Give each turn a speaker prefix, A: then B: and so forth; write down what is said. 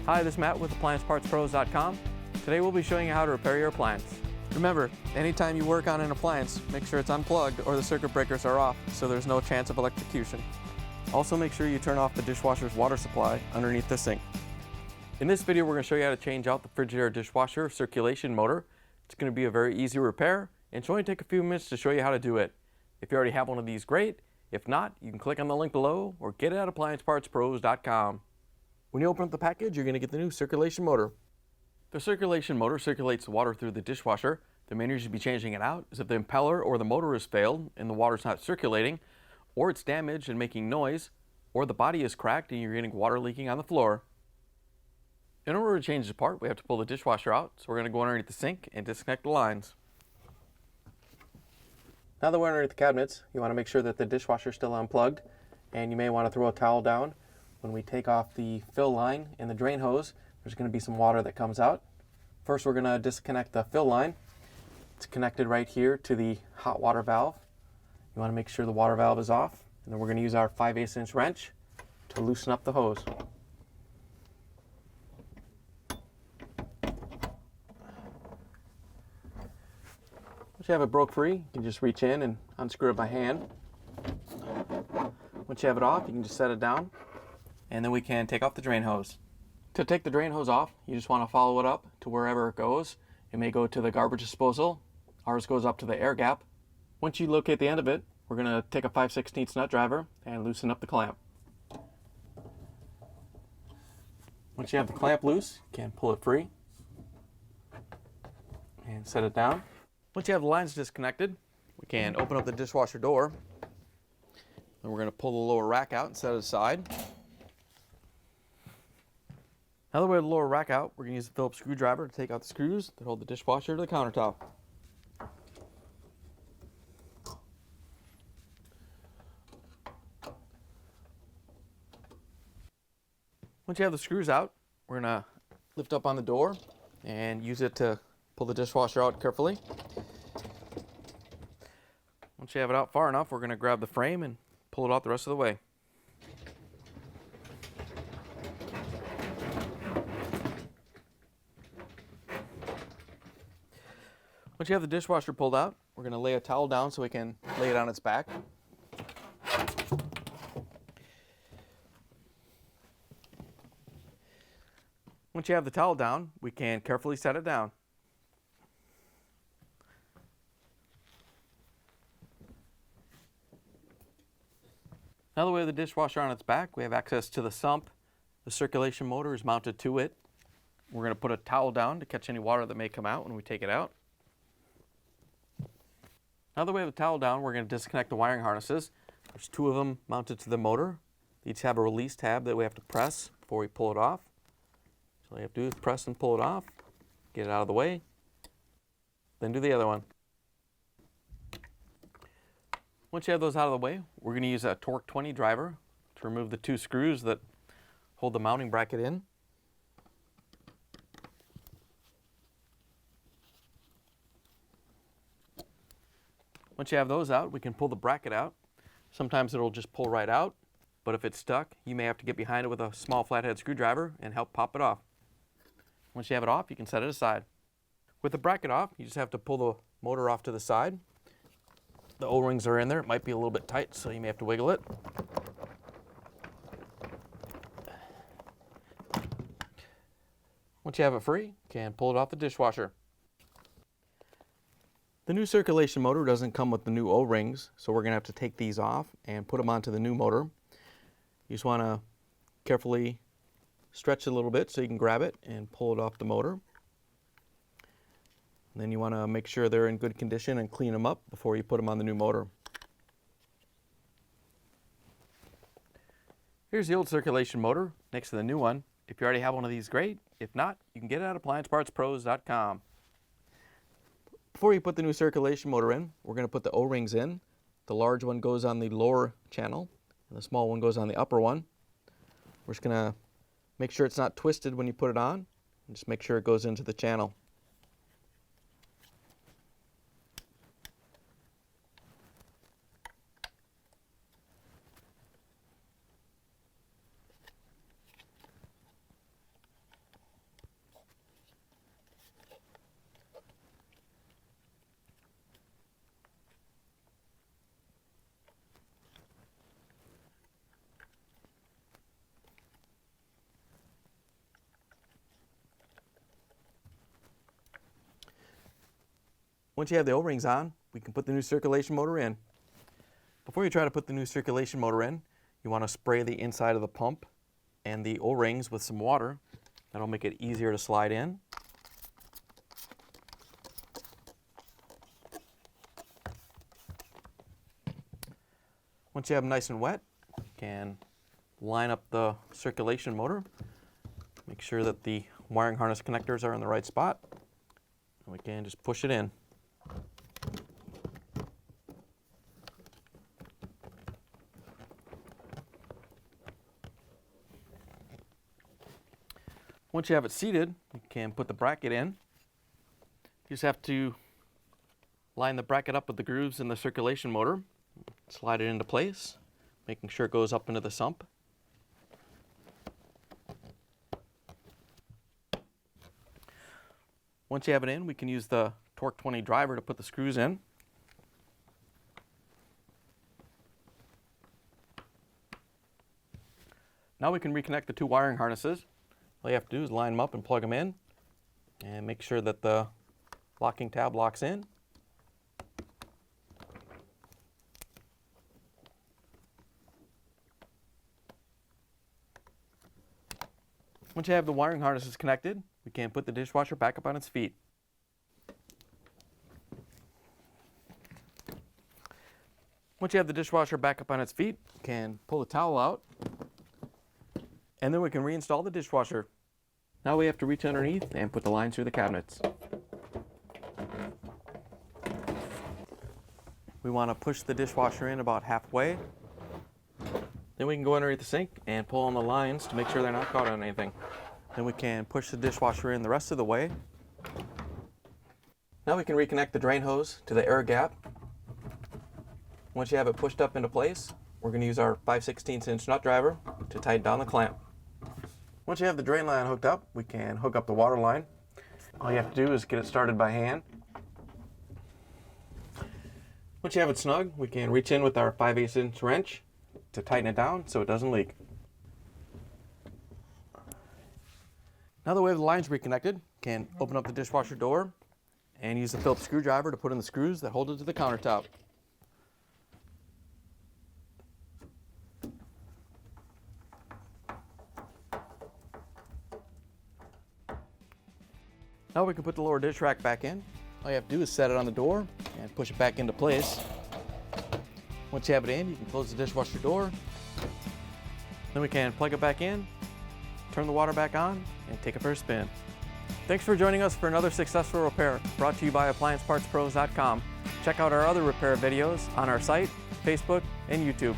A: Hi, this is Matt with AppliancePartsPros.com. Today we'll be showing you how to repair your appliance. Remember, anytime you work on an appliance, make sure it's unplugged or the circuit breakers are off so there's no chance of electrocution. Also make sure you turn off the dishwasher's water supply underneath the sink. In this video we're going to show you how to change out the Frigidaire dishwasher circulation motor. It's going to be a very easy repair and it's only take a few minutes to show you how to do it. If you already have one of these, great. If not, you can click on the link below or get it at AppliancePartsPros.com. When you open up the package, you're going to get the new circulation motor. The circulation motor circulates the water through the dishwasher. The main reason you'd be changing it out is if the impeller or the motor has failed and the water's not circulating, or it's damaged and making noise, or the body is cracked and you're getting water leaking on the floor. In order to change this part, we have to pull the dishwasher out, so we're going to go underneath the sink and disconnect the lines. Now that we're underneath the cabinets, you want to make sure that the dishwasher is still unplugged, and you may want to throw a towel down. When we take off the fill line and the drain hose, there's going to be some water that comes out. First, we're going to disconnect the fill line. It's connected right here to the hot water valve. You want to make sure the water valve is off, and then we're going to use our 5/8" wrench to loosen up the hose. Once you have it broke free, you can just reach in and unscrew it by hand. Once you have it off, you can just set it down, and then we can take off the drain hose. To take the drain hose off, you just want to follow it up to wherever it goes. It may go to the garbage disposal. Ours goes up to the air gap. Once you locate the end of it, we're going to take a 5/16 nut driver and loosen up the clamp. Once you have the clamp loose, you can pull it free and set it down. Once you have the lines disconnected, we can open up the dishwasher door. Then we're going to pull the lower rack out and set it aside. Now that we have the lower rack out, we're going to use the Phillips screwdriver to take out the screws that hold the dishwasher to the countertop. Once you have the screws out, we're going to lift up on the door and use it to pull the dishwasher out carefully. Once you have it out far enough, we're going to grab the frame and pull it out the rest of the way. Once you have the dishwasher pulled out, we're going to lay a towel down so we can lay it on its back. Once you have the towel down, we can carefully set it down. Now that we have the dishwasher on its back, we have access to the sump. The circulation motor is mounted to it. We're going to put a towel down to catch any water that may come out when we take it out. Now that we have the towel down, we're going to disconnect the wiring harnesses. There's 2 of them mounted to the motor. They each have a release tab that we have to press before we pull it off. So all you have to do is press and pull it off, get it out of the way, then do the other one. Once you have those out of the way, we're going to use a Torx 20 driver to remove the 2 screws that hold the mounting bracket in. Once you have those out, we can pull the bracket out. Sometimes it'll just pull right out, but if it's stuck, you may have to get behind it with a small flathead screwdriver and help pop it off. Once you have it off, you can set it aside. With the bracket off, you just have to pull the motor off to the side. The O-rings are in there. It might be a little bit tight, so you may have to wiggle it. Once you have it free, you can pull it off the dishwasher. The new circulation motor doesn't come with the new O-rings, so we're going to have to take these off and put them onto the new motor. You just want to carefully stretch it a little bit so you can grab it and pull it off the motor. And then you want to make sure they're in good condition and clean them up before you put them on the new motor. Here's the old circulation motor next to the new one. If you already have one of these, great. If not, you can get it at AppliancePartsPros.com. Before you put the new circulation motor in, we're going to put the O-rings in. The large one goes on the lower channel, and the small one goes on the upper one. We're just going to make sure it's not twisted when you put it on, and just make sure it goes into the channel. Once you have the O-rings on, we can put the new circulation motor in. Before you try to put the new circulation motor in, you want to spray the inside of the pump and the O-rings with some water. That'll make it easier to slide in. Once you have them nice and wet, you can line up the circulation motor. Make sure that the wiring harness connectors are in the right spot. And we can just push it in. Once you have it seated, you can put the bracket in. You just have to line the bracket up with the grooves in the circulation motor. Slide it into place, making sure it goes up into the sump. Once you have it in, we can use the Torx 20 driver to put the screws in. Now we can reconnect the two wiring harnesses. All you have to do is line them up and plug them in and make sure that the locking tab locks in. Once you have the wiring harnesses connected, we can put the dishwasher back up on its feet. Once you have the dishwasher back up on its feet, you can pull the towel out, and then we can reinstall the dishwasher. Now we have to reach underneath and put the lines through the cabinets. We want to push the dishwasher in about halfway. Then we can go underneath the sink and pull on the lines to make sure they're not caught on anything. Then we can push the dishwasher in the rest of the way. Now we can reconnect the drain hose to the air gap. Once you have it pushed up into place, we're going to use our 5/16 inch nut driver to tighten down the clamp. Once you have the drain line hooked up, we can hook up the water line. All you have to do is get it started by hand. Once you have it snug, we can reach in with our 5/8 inch wrench to tighten it down so it doesn't leak. Now that we have the lines reconnected, you can open up the dishwasher door and use the Phillips screwdriver to put in the screws that hold it to the countertop. Now we can put the lower dish rack back in. All you have to do is set it on the door and push it back into place. Once you have it in, you can close the dishwasher door. Then we can plug it back in, turn the water back on, and take it for a spin. Thanks for joining us for another successful repair brought to you by AppliancePartsPros.com. Check out our other repair videos on our site, Facebook, and YouTube.